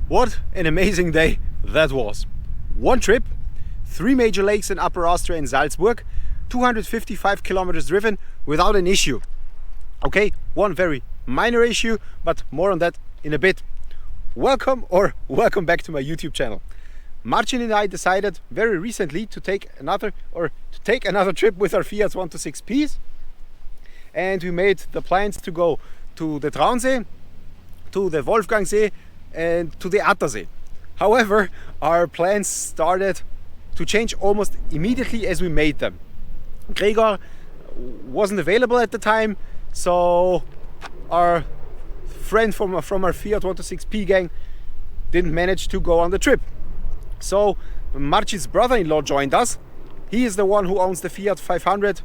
What an amazing day that was. One trip, 3 major lakes in Upper Austria and Salzburg, 255 kilometers driven without an issue. Okay, one very minor issue, but more on that in a bit. Welcome back to my YouTube channel. Marcin and I decided very recently to take another trip with our Fiat 126Ps, and we made the plans to go to the Traunsee, to the Wolfgangsee and to the Attersee. However, our plans started to change almost immediately as we made them. Gregor wasn't available at the time, so our friend from our Fiat 126P gang didn't manage to go on the trip. So Marcin's brother-in-law joined us. He is the one who owns the Fiat 500,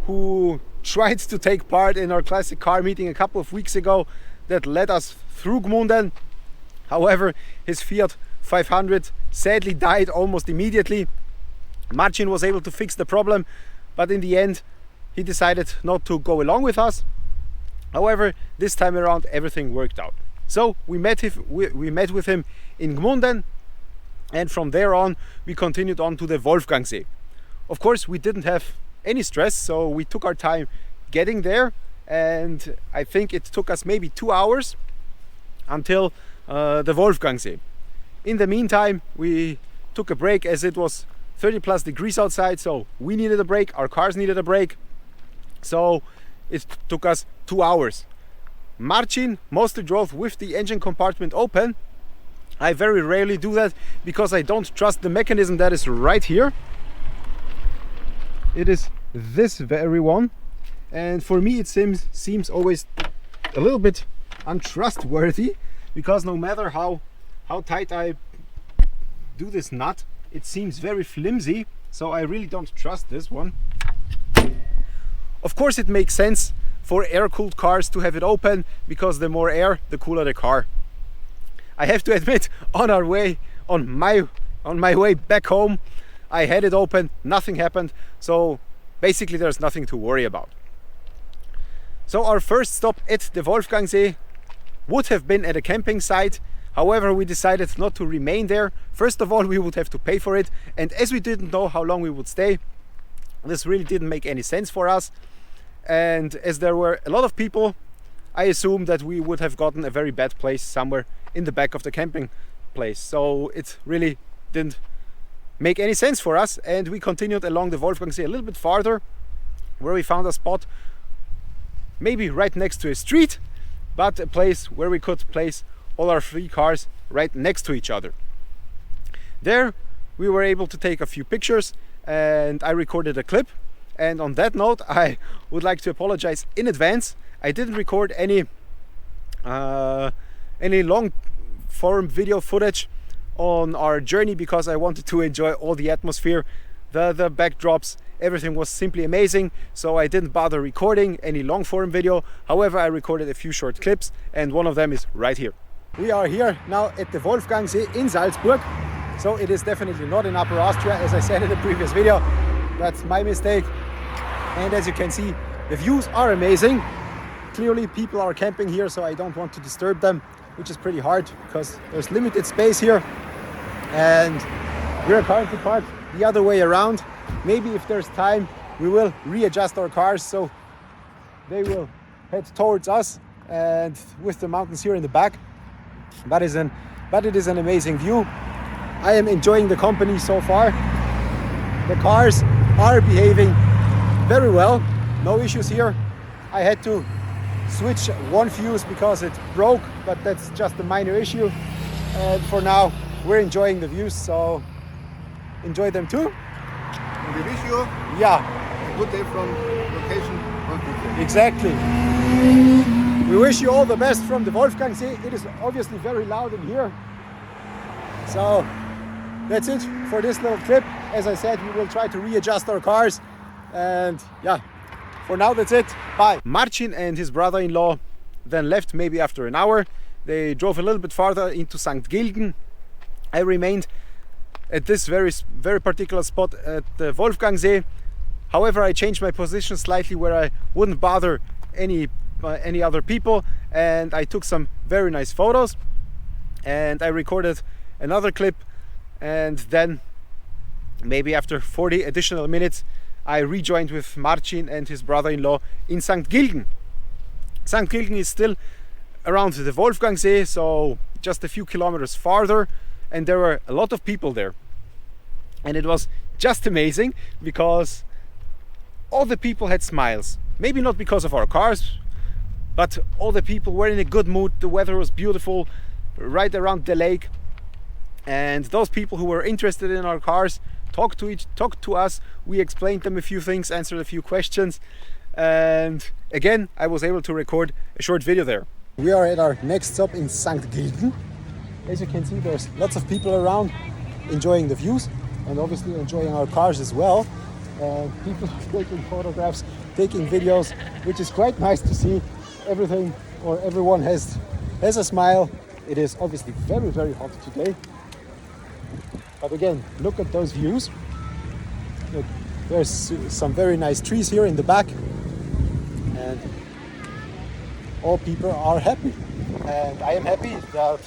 who tried to take part in our classic car meeting a couple of weeks ago that led us through Gmunden. However, his Fiat 500 sadly died almost immediately. Marcin was able to fix the problem, but in the end he decided not to go along with us. However, this time around everything worked out. So we met with him in Gmunden, and from there on we continued on to the Wolfgangsee. Of course, we didn't have any stress, so we took our time getting there, and I think it took us maybe 2 hours until the Wolfgangsee. In the meantime, we took a break as it was 30 plus degrees outside, so we needed a break, our cars needed a break, so it took us 2 hours. Marcin mostly drove with the engine compartment open. I very rarely do that because I don't trust the mechanism that is right here. It is this very one, and for me it seems always a little bit untrustworthy, because no matter how tight I do this nut, it seems very flimsy, so I really don't trust this one. Of course, it makes sense for air-cooled cars to have it open, because the more air, the cooler the car. I have to admit, on my way back home, I had it open, nothing happened, so basically there's nothing to worry about. So our first stop at the Wolfgangsee would have been at a camping site. However, we decided not to remain there. First of all, we would have to pay for it, and as we didn't know how long we would stay, this really didn't make any sense for us. And as there were a lot of people, I assumed that we would have gotten a very bad place somewhere in the back of the camping place. So it really didn't make any sense for us, and we continued along the Wolfgangsee a little bit farther, where we found a spot maybe right next to a street, but a place where we could place all our 3 cars right next to each other. There we were able to take a few pictures, and I recorded a clip. And on that note, I would like to apologize in advance. I didn't record any long form video footage on our journey because I wanted to enjoy all the atmosphere, the backdrops, everything was simply amazing, so I didn't bother recording any long form video. However, I recorded a few short clips, and one of them is right here. We are here now at the Wolfgangsee in Salzburg, so it is definitely not in Upper Austria, as I said in the previous video. That's my mistake. And as you can see, the views are amazing. Clearly people are camping here, so I don't want to disturb them, which is pretty hard because there's limited space here, and we're currently parked the other way around. Maybe if there's time, we will readjust our cars so they will head towards us, and with the mountains here in the back. But it is an amazing view. I am enjoying the company so far. The cars are behaving very well, no issues here. I had to switch one fuse because it broke, but that's just a minor issue. And for now, we're enjoying the views, so enjoy them too. And we wish you a good day from location Wolfgangsee. Exactly. We wish you all the best from the Wolfgangsee. It is obviously very loud in here. So that's it for this little trip. As I said, we will try to readjust our cars, and for now that's it. Bye. Marcin and his brother-in-law then left maybe after an hour. They drove a little bit farther into St. Gilgen. I remained at this very particular spot at the Wolfgangsee. However, I changed my position slightly where I wouldn't bother any other people, and I took some very nice photos. and I recorded another clip, and then maybe after 40 additional minutes I rejoined with Marcin and his brother-in-law in St. Gilgen. St. Gilgen is still around the Wolfgangsee, so just a few kilometers farther, and there were a lot of people there. And it was just amazing because all the people had smiles. Maybe not because of our cars, but all the people were in a good mood. The weather was beautiful right around the lake, and those people who were interested in our cars talked to us. We explained them a few things, answered a few questions, and again I was able to record a short video there. We are at our next stop in St. Gilgen. As you can see, there's lots of people around enjoying the views and obviously enjoying our cars as well. People are taking photographs, taking videos, which is quite nice to see. Everyone has a smile. It is obviously very, very hot today. But again, look at those views. Look, there's some very nice trees here in the back, and all people are happy. And I am happy that,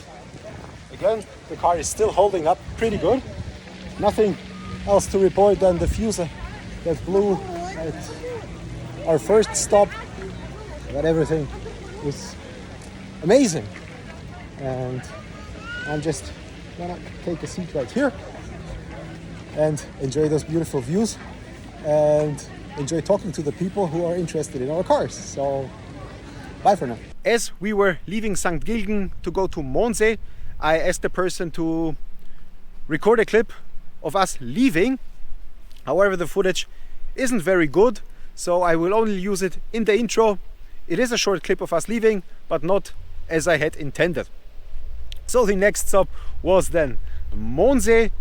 again, the car is still holding up pretty good. Nothing else to report than the fuse that blew at our first stop, but everything is amazing. And I'm just gonna take a seat right here and enjoy those beautiful views and enjoy talking to the people who are interested in our cars. So bye for now. As we were leaving St. Gilgen to go to Traunsee, I asked the person to record a clip of us leaving. However, the footage isn't very good, so I will only use it in the intro. It is a short clip of us leaving, but not as I had intended. So the next stop was then Traunsee.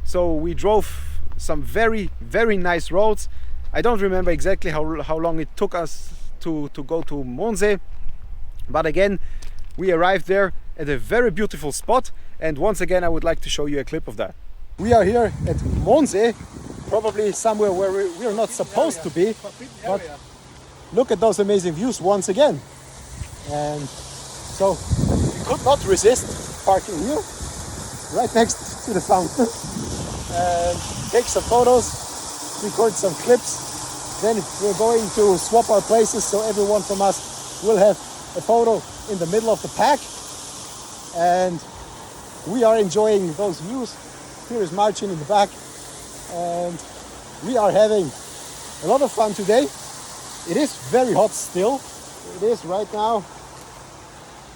So we drove some very, very nice roads. I don't remember exactly how long it took us to go to Traunsee, but again, we arrived there at a very beautiful spot, and once again I would like to show you a clip of that. We are here at Traunsee, probably somewhere where we are not supposed to be, but look at those amazing views once again. And so we could not resist parking here, right next to the fountain, and take some photos, record some clips. Then we're going to swap our places, so everyone from us will have a photo in the middle of the pack. And we are enjoying those views. Here is Marcin in the back, and we are having a lot of fun today. It is very hot still. It is right now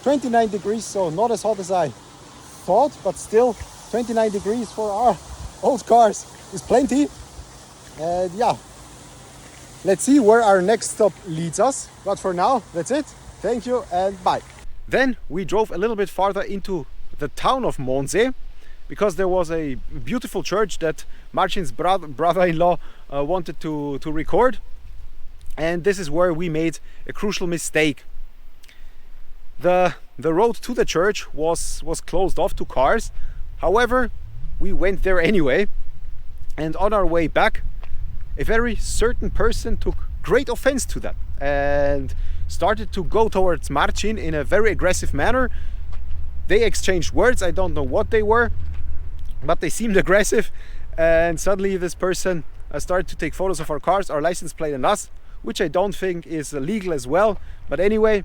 29 degrees, so not as hot as I thought, but still 29 degrees for our old cars is plenty. And yeah, let's see where our next stop leads us. But for now, that's it. Thank you and bye. Then we drove a little bit farther into the town of Traunsee, because there was a beautiful church that Marcin's brother-in-law wanted to record. And this is where we made a crucial mistake. The road to the church was closed off to cars. However, we went there anyway, and on our way back, a very certain person took great offense to that and started to go towards Marcin in a very aggressive manner. They exchanged words. I don't know what they were, but they seemed aggressive, and suddenly this person started to take photos of our cars, our license plate and us, which I don't think is legal as well. But anyway,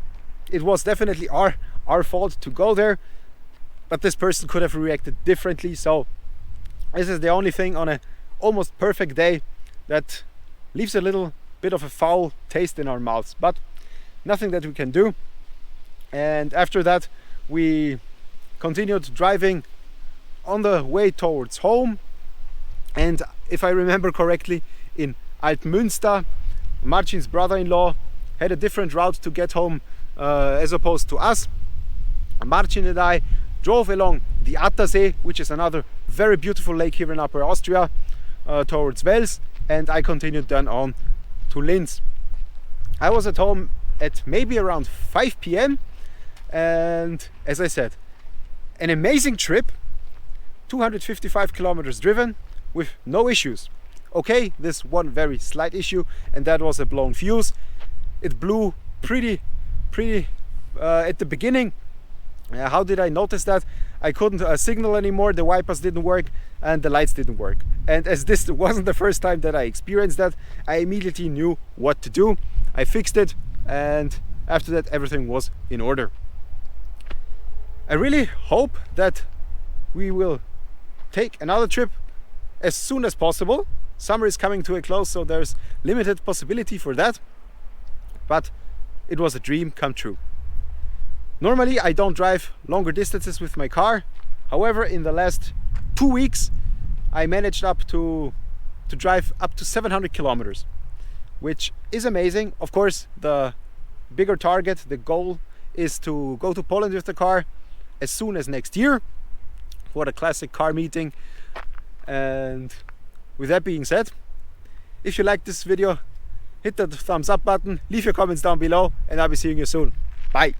it was definitely our fault to go there, but this person could have reacted differently. So this is the only thing on a almost perfect day that leaves a little bit of a foul taste in our mouths, but nothing that we can do. And after that, we continued driving on the way towards home, and if I remember correctly, in Altmünster, Marcin's brother-in-law had a different route to get home as opposed to us. Marcin and I drove along the Attersee, which is another very beautiful lake here in Upper Austria, towards Wels, and I continued then on to Linz. I was at home at maybe around 5 p.m. and as I said, an amazing trip, 255 kilometers driven with no issues. Okay, this one very slight issue, and that was a blown fuse. It blew pretty at the beginning, How did I notice that? I couldn't signal anymore, the wipers didn't work and the lights didn't work. And as this wasn't the first time that I experienced that, I immediately knew what to do. I fixed it, and after that everything was in order. I really hope that we will take another trip as soon as possible. Summer is coming to a close, so there's limited possibility for that. But it was a dream come true. Normally I don't drive longer distances with my car. However, in the last 2 weeks I managed to drive up to 700 kilometers, which is amazing. Of course, the bigger target, the goal, is to go to Poland with the car as soon as next year for the classic car meeting. And with that being said, if you like this video, hit the thumbs up button, leave your comments down below, and I'll be seeing you soon. Bye.